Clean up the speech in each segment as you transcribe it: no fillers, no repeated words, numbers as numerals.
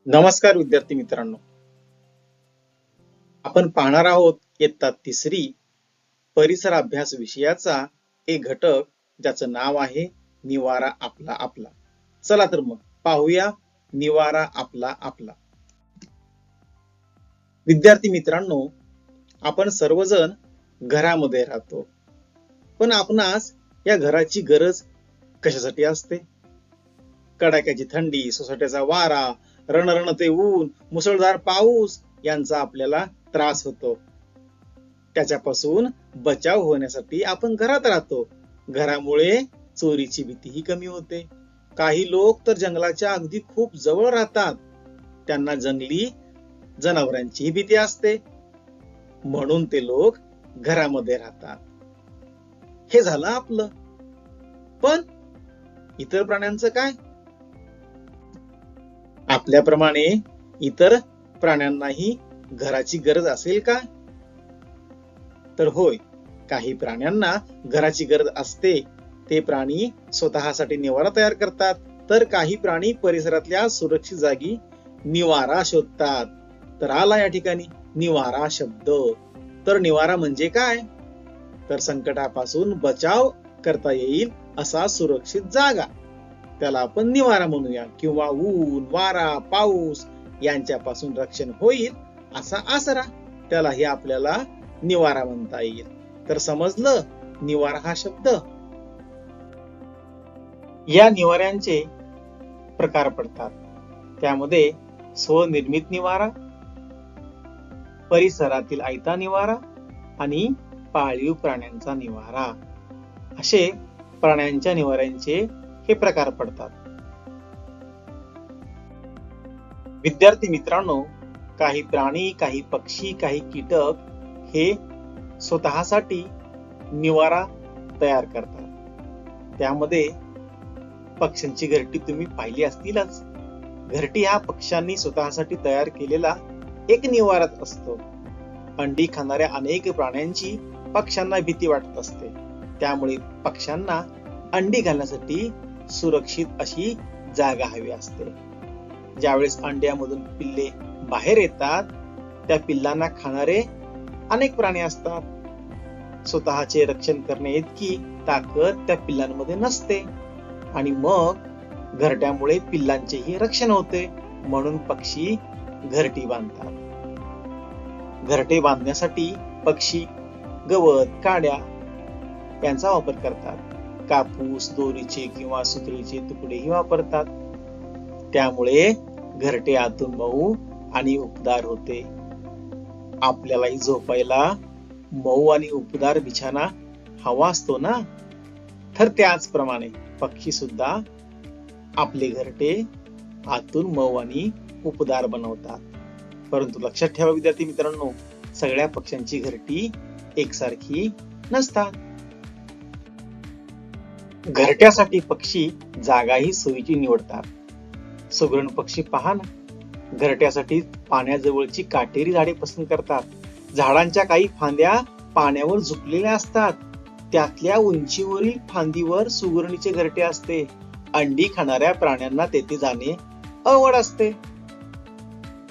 नमस्कार विद्यार्थी मित्रांनो, आपण पाहणार आहोत इयत्ता तिसरी परिसर अभ्यास विषयाचा एक घटक ज्याचं नाव आहे निवारा आपला आपला. चला तर मग पाहूया निवारा आपला आपला. विद्यार्थी मित्रांनो, आपण सर्वजण घरामध्ये राहतो, पण आपणास या घराची गरज कशासाठी असते? कडाक्याची थंडी, सोसाट्याचा वारा, रणरणते ऊन, मुसळधार पाऊस यांचा आपल्याला त्रास होतो. त्याच्यापासून बचाव होण्यासाठी आपण घरात राहतो. घरामुळे चोरीची भीतीही कमी होते. काही लोक तर जंगलाच्या अगदी खूप जवळ राहतात. त्यांना जंगली जनावरांची भीती असते, म्हणून ते लोक घरामध्ये राहतात. हे झालं आपलं. पण इतर प्राण्यांचं काय? आपल्याप्रमाणे इतर प्राण्यांनाही घराची गरज असेल का? तर होय, काही प्राण्यांना घराची गरज असते. ते प्राणी स्वतःसाठी निवारा तयार करतात, तर काही प्राणी परिसरातल्या सुरक्षित जागी निवारा शोधतात. तर आला या ठिकाणी निवारा शब्द. तर निवारा म्हणजे काय? तर संकटापासून बचाव करता येईल असा सुरक्षित जागा, त्याला आपण निवारा म्हणूया. किंवा ऊन, वारा, पाऊस यांच्यापासून रक्षण होईल असा आसरा, त्यालाही आपल्याला निवारा म्हणता येईल. तर समजलं निवारा हा शब्द. या निवाऱ्यांचे प्रकार पडतात. त्यामध्ये स्वनिर्मित निवारा, परिसरातील आयता निवारा आणि पाळीव प्राण्यांचा निवारा, असे प्राण्यांच्या निवाऱ्यांचे हे प्रकार पडतात. विद्यार्थी मित्रांनो, काही प्राणी, काही पक्षी, काही कीटक हे स्वतःसाठी निवारा तयार करतात. त्यामध्ये पक्ष्यांची घरटी तुम्ही पाहिली असतीलच. घरटी हा पक्ष्यांनी स्वतःसाठी तयार केलेला एक निवाराच असतो. अंडी खाणाऱ्या अनेक प्राण्यांची पक्ष्यांना भीती वाटत असते. त्यामुळे पक्ष्यांना अंडी घालण्यासाठी सुरक्षित अशी जागा हवी असते. ज्यावेळेस अंड्यामधून पिल्ले बाहेर येतात, त्या पिल्लांना खाणारे अनेक प्राणी असतात. स्वतःचे रक्षण करणे इतकी ताकद त्या पिल्लांमध्ये नसते, आणि मग घरट्यामुळे पिल्लांचेही रक्षण होते. म्हणून पक्षी घरटी बांधतात. घरटे बांधण्यासाठी पक्षी गवत, काड्या यांचा वापर करतात. कापूस, दोरीचे किंवा सुतळीचे तुकडेही वापरतात. त्यामुळे घरटे आतून मऊ आणि उबदार होते. आपल्यालाही झोपायला मऊ आणि उबदार बिछाना हवा असतो ना. तर त्याचप्रमाणे पक्षी सुद्धा आपले घरटे आतून मऊ आणि उबदार बनवतात. परंतु लक्षात ठेवा विद्यार्थी मित्रांनो, सगळ्या पक्ष्यांची घरटी एकसारखी नसतात. घरट्यासाठी पक्षी जागाही सोयीची निवडतात. सुगरण पक्षी पहा ना, घरट्यासाठी पाण्याजवळची काटेरी झाडे पसंत करतात. झाडांच्या काही फांद्या पाण्यावर झुकलेल्या असतात. त्यातल्या उंचीवरील फांदीवर सुगरणीचे घरटे असते. अंडी खाणाऱ्या प्राण्यांना तेथे जाणे अवघड असते.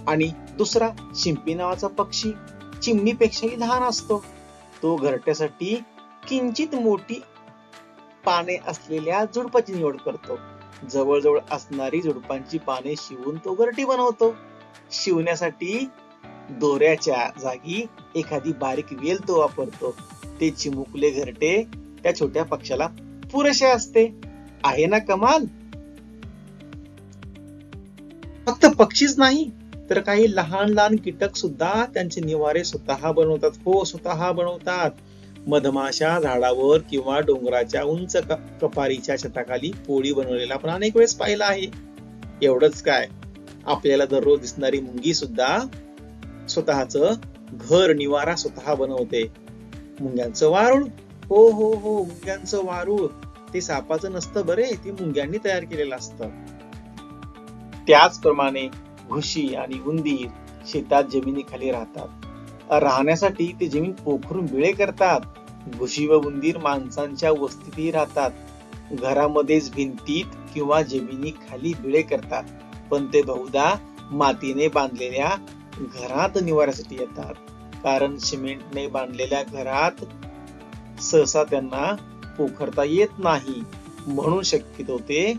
आणि दुसरा शिंपी नावाचा पक्षी चिमणीपेक्षाही लहान असतो. तो घरट्यासाठी किंचित मोठी पाने असलेल्या झुडपाची निवड करतो. जवळजवळ असणारी झुडपांची पाने शिवून तो घरटी बनवतो. शिवण्यासाठी दोऱ्याच्या जागी एखादी बारीक वेल तो वापरतो. ते चिमुकले घरटे त्या छोट्या पक्षाला पुरेसे असते. आहे ना कमाल? फक्त पक्षीच नाही, तर काही लहान लहान कीटक सुद्धा त्यांचे निवारे स्वतः बनवतात. हो, स्वतः बनवतात. मधमाशा झाडावर किंवा डोंगराच्या उंच कपारीच्या छताखाली पोळी बनवलेला पण अनेक वेळेस पाहिला आहे. एवढंच काय, आपल्याला दररोज दिसणारी मुंगी सुद्धा स्वतःच घर निवारा स्वतः बनवते. मुंग्यांचं वारूळ, हो हो हो, मुंग्यांचं वारूळ ते सापाचं नसतं बरे, ते मुंग्यांनी तयार केलेलं असतं. त्याचप्रमाणे घुशी आणि उंदीर शेतात जमिनीखाली राहतात. राहण्यासाठी ते जमीन पोखरून बिळे करतात. घुशी व उंदीर माणसांच्या वस्तीतही राहतात. घरामध्येच भिंतीत किंवा जमिनीखाली बिळे करतात. पण ते बहुधा मातीने बांधलेल्या घरात निवाऱ्यासाठी येतात, कारण सिमेंटने बांधलेल्या घरात सहसा त्यांना पोखरता येत नाही, म्हणून शक्यतो ते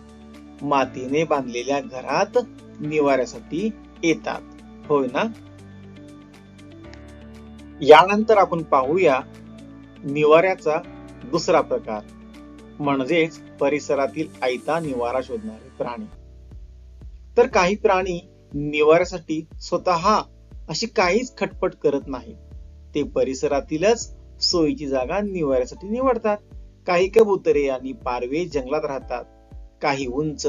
मातीने बांधलेल्या घरात निवाऱ्यासाठी येतात, होय ना? यानंतर आपण पाहूया निवाऱ्याचा दुसरा प्रकार, म्हणजेच परिसरातील आयता निवारा शोधणारे प्राणी. तर काही प्राणी निवाऱ्यासाठी स्वतः अशी काहीच खटपट करत नाहीत. ते परिसरातीलच सोयीची जागा निवाऱ्यासाठी निवडतात. काही कबुतरे आणि पारवे जंगलात राहतात, काही उंच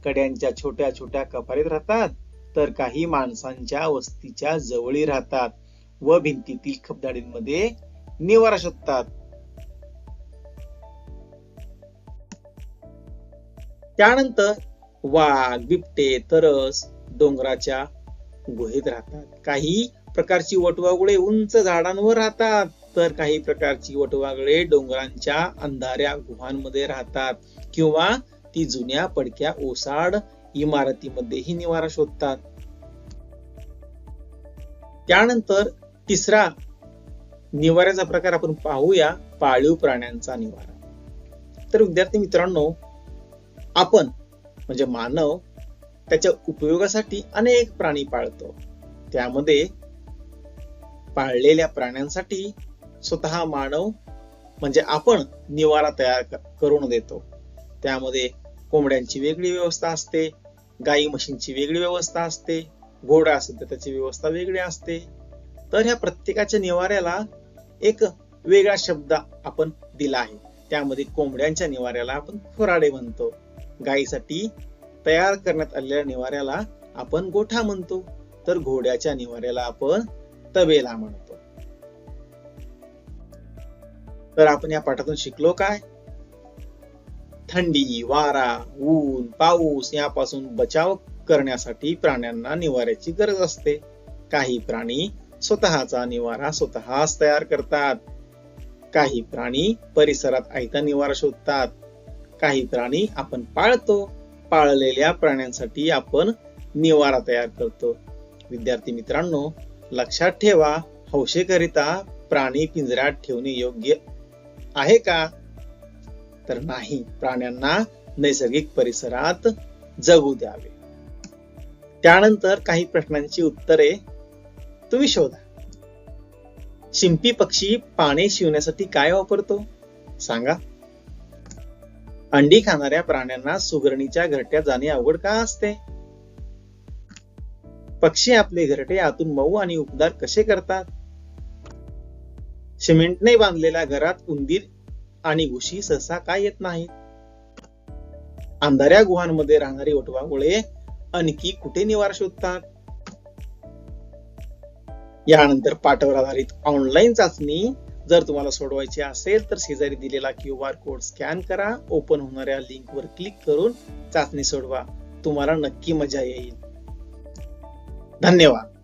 कड्यांच्या छोट्या छोट्या कपारीत राहतात, तर काही माणसांच्या वस्तीच्या जवळी राहतात व भिंतीतील खबदाडींमध्ये निवारा शोधतात. त्यानंतर वाघ, बिबटे, तरस डोंगराच्या गुहेत राहतात. काही प्रकारची वटवाघुळे उंच झाडांवर राहतात, तर काही प्रकारची वटवाघुळे डोंगरांच्या अंधाऱ्या गुहांमध्ये राहतात किंवा ती जुन्या पडक्या ओसाड इमारतीमध्येही निवारा शोधतात. त्यानंतर तिसरा निवाऱ्याचा प्रकार आपण पाहूया, पाळीव प्राण्यांचा निवारा. तर विद्यार्थी मित्रांनो, आपण म्हणजे मानव त्याच्या उपयोगासाठी अनेक प्राणी पाळतो. त्यामध्ये पाळलेल्या प्राण्यांसाठी स्वतः मानव म्हणजे आपण निवारा तयार करून देतो. त्यामध्ये कोंबड्यांची वेगळी व्यवस्था असते, गाई म्हशींची वेगळी व्यवस्था असते, घोडा असेल तर त्याची व्यवस्था वेगळी असते. तर ह्या प्रत्येकाच्या निवाऱ्याला एक वेगळा शब्द आपण दिला आहे. त्यामध्ये कोंबड्यांच्या निवाऱ्याला आपण खुराडे म्हणतो, गायीसाठी तयार करण्यात आलेल्या निवाऱ्याला आपण गोठा म्हणतो, तर घोड्याच्या निवाऱ्याला आपण तबेला म्हणतो. तर आपण या पाठातून शिकलो काय? थंडी, वारा, ऊन, पाऊस यापासून बचाव करण्यासाठी प्राण्यांना निवाऱ्याची गरज असते. काही प्राणी स्वतःचा निवारा स्वतःच तयार करतात, काही प्राणी परिसरात आयता निवारा शोधतात, काही प्राणी आपण पाळतो, पाळलेल्या प्राण्यांसाठी आपण निवारा तयार करतो. विद्यार्थी मित्रांनो, लक्षात ठेवा, हौशेकरिता प्राणी पिंजऱ्यात ठेवणे योग्य आहे का? तर नाही, प्राण्यांना नैसर्गिक परिसरात जगू द्यावे. त्यानंतर काही प्रश्नांची उत्तरे तुम्ही शोधा. शिंपी पक्षी पाने शिवण्यासाठी काय वापरतो? सांगा. अंडी खाणाऱ्या प्राण्यांना सुगरणीच्या घरट्यात जाणे अवघड का असते? पक्षी आपले घरटे आतून मऊ आणि उबदार कसे करतात? सिमेंटने बांधलेल्या घरात उंदीर आणि घुशी सहसा का येत नाहीत? अंधाऱ्या गुहांमध्ये राहणारी वटवाघुळे आणखी कुठे निवारा शोधतात? यानंतर पाठावर आधारित ऑनलाईन चाचणी जर तुम्हाला सोडवायची असेल तर शेजारी दिलेला QR कोड स्कॅन करा, ओपन होणाऱ्या लिंकवर क्लिक करून चाचणी सोडवा. तुम्हाला नक्की मजा येईल. धन्यवाद.